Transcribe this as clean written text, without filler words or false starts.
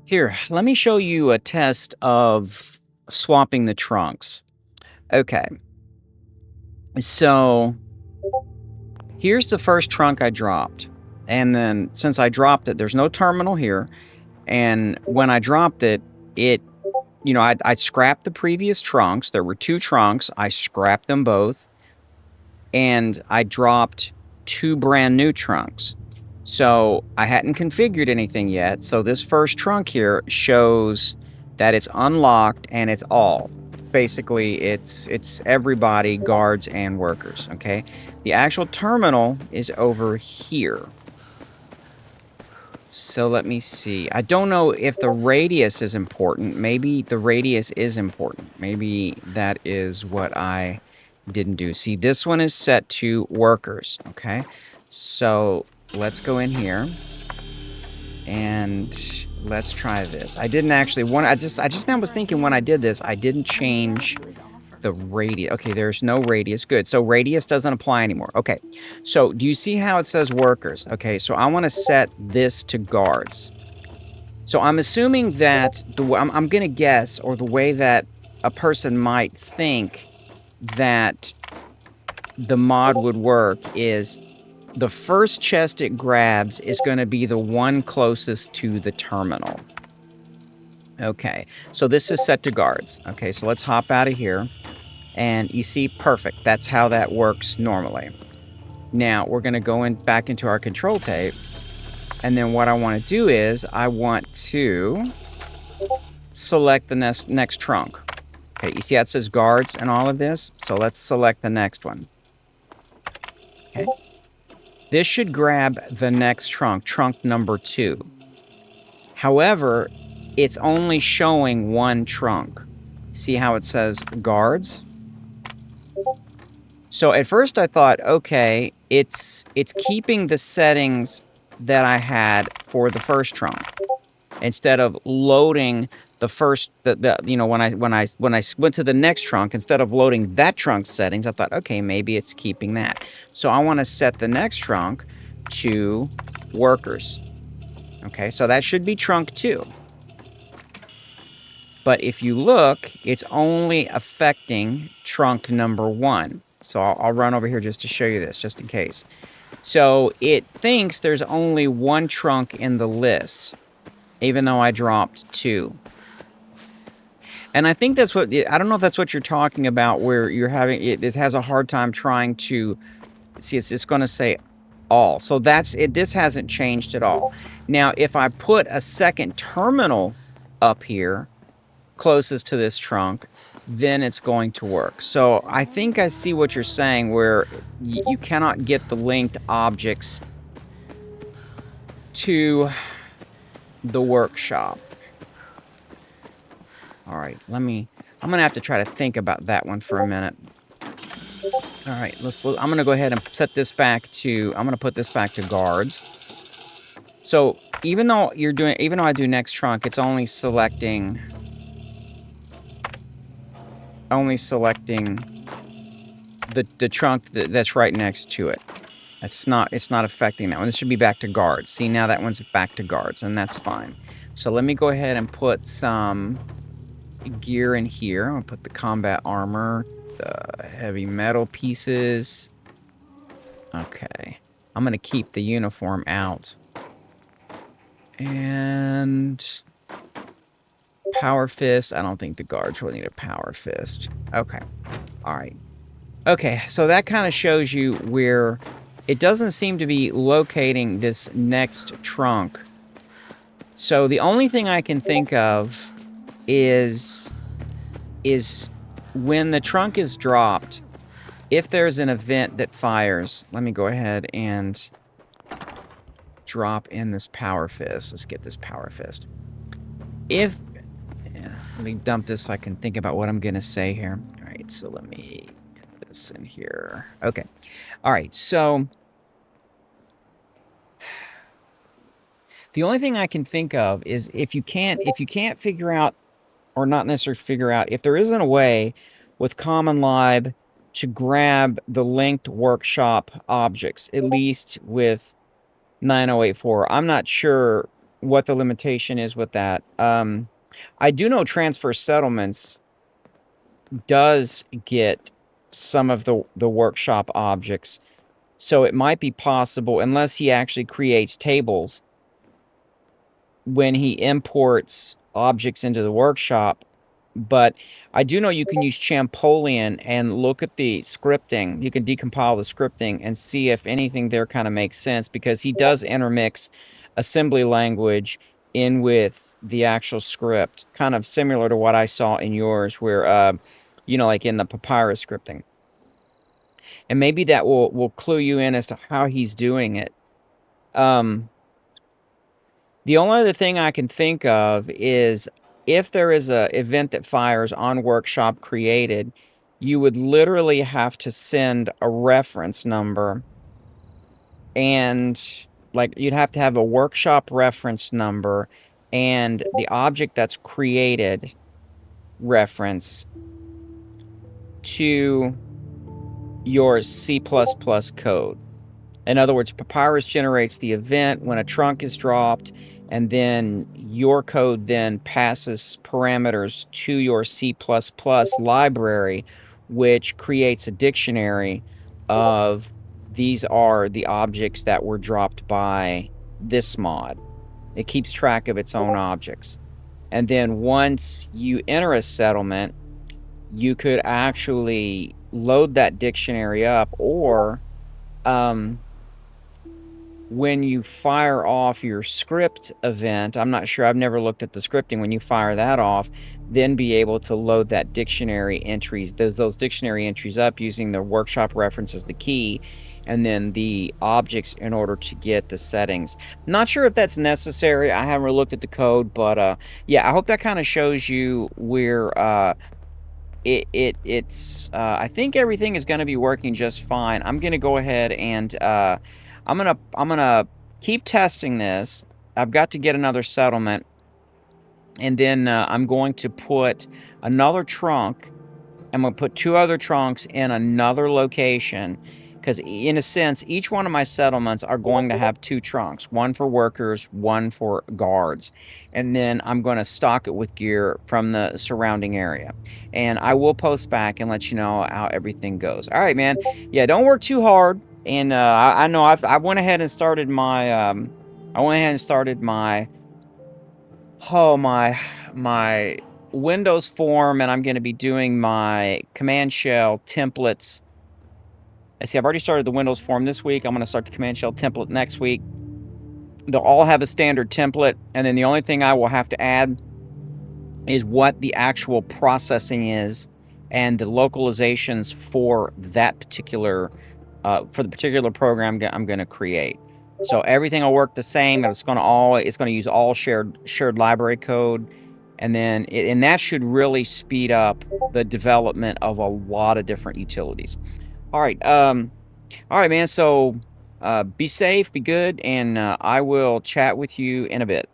Here, let me show you a test of swapping the trunks. Okay, so here's the first trunk I dropped. And then since I dropped it, there's no terminal here. And when I dropped it, I scrapped the previous trunks. There were two trunks. I scrapped them both. And I dropped two brand new trunks. So I hadn't configured anything yet. So this first trunk here shows that it's unlocked and it's all. Basically, it's everybody, guards and workers, okay? The actual terminal is over here. So let me see. I don't know if the radius is important. Maybe the radius is important. Maybe that is what I didn't do. See, this one is set to workers, okay? So let's go in here and let's try this. I didn't actually want. I just now was thinking when I did this, I didn't change the radius. Okay, there's no radius. Good. So radius doesn't apply anymore. Okay. So do you see how it says workers? Okay. So I want to set this to guards. So I'm assuming that I'm going to guess, or the way that a person might think that the mod would work is the first chest it grabs is going to be the one closest to the terminal. Okay, so this is set to guards. Okay, so let's hop out of here. And you see, perfect. That's how that works normally. Now, we're going to go back into our control tape. And then what I want to do is I want to select the next trunk. Okay, you see how it says guards and all of this? So let's select the next one. Okay. This should grab the next trunk, trunk number 2. However, it's only showing one trunk. See how it says guards? So at first I thought, okay, it's keeping the settings that I had for the first trunk. Instead of loading the first, when I went to the next trunk, instead of loading that trunk's settings, I thought, okay, maybe it's keeping that. So I want to set the next trunk to workers. Okay, so that should be trunk 2. But if you look, it's only affecting trunk number 1. So I'll run over here just to show you this, just in case. So it thinks there's only one trunk in the list, even though I dropped 2. And I think that's what, I don't know if that's what you're talking about, where you're having, it has a hard time trying to, see, it's going to say all. So that's it. This hasn't changed at all. Now, if I put a second terminal up here, closest to this trunk, then it's going to work. So I think I see what you're saying, where you cannot get the linked objects to the workshop. All right, I'm gonna have to try to think about that one for a minute. All right, I'm gonna go ahead and set this back to, I'm gonna put this back to guards. So even though I do next trunk, it's only selecting the trunk that's right next to it. It's not affecting that one. This should be back to guards. See, now that one's back to guards, and that's fine. So let me go ahead and put some gear in here. I'm gonna put the combat armor, the heavy metal pieces. Okay. I'm gonna keep the uniform out. And power fist. I don't think the guards will need a power fist. Okay. All right. Okay, so that kind of shows you where it doesn't seem to be locating this next trunk. So the only thing I can think of is when the trunk is dropped, if there's an event that fires, let me go ahead and drop in this power fist. Let's get this power fist. Let me dump this so I can think about what I'm going to say here. All right, so let me get this in here. Okay. All right, so the only thing I can think of is if you can't figure out, or not necessarily figure out, if there isn't a way with Common Lib to grab the linked workshop objects, at least with 9084. I'm not sure what the limitation is with that. I do know transfer settlements does get some of the workshop objects, so it might be possible, unless he actually creates tables when he imports objects into the workshop. But I do know you can use Champollion and look at the scripting. You can decompile the scripting and see if anything there kind of makes sense, because he does intermix assembly language in with the actual script, kind of similar to what I saw in yours, where, you know, like in the papyrus scripting. And maybe that will clue you in as to how he's doing it. The only other thing I can think of is, if there is a event that fires on workshop created, you would literally have to send a reference number, and like you'd have to have a workshop reference number and the object that's created reference to your C++ code. In other words, Papyrus generates the event when a trunk is dropped, and then your code then passes parameters to your C++ library, which creates a dictionary of these are the objects that were dropped by this mod. It keeps track of its own objects. And then once you enter a settlement, you could actually load that dictionary up, or when you fire off your script event, I'm not sure, I've never looked at the scripting, when you fire that off, then be able to load that dictionary entries, those dictionary entries up using the workshop reference as the key, and then the objects in order to get the settings. Not sure if that's necessary. I haven't really looked at the code, but yeah, I hope that kind of shows you where it's I think everything is going to be working just fine. I'm going to go ahead and I'm gonna keep testing this. I've got to get another settlement, and then I'm going to put another trunk. I'm gonna put 2 other trunks in another location, because in a sense, each one of my settlements are going to have 2 trunks, one for workers, one for guards. And then I'm going to stock it with gear from the surrounding area. And I will post back and let you know how everything goes. All right, man. Yeah, don't work too hard. And I know I went ahead and started my my Windows form, and I'm going to be doing my command shell templates. I see I've already started the Windows form this week. I'm going to start the command shell template next week. They'll all have a standard template, and then the only thing I will have to add is what the actual processing is and the localizations for that particular for the particular program I'm going to create. So everything will work the same. It's going to use all shared library code, and then and that should really speed up the development of a lot of different utilities. All right, man. So be safe, be good, and I will chat with you in a bit.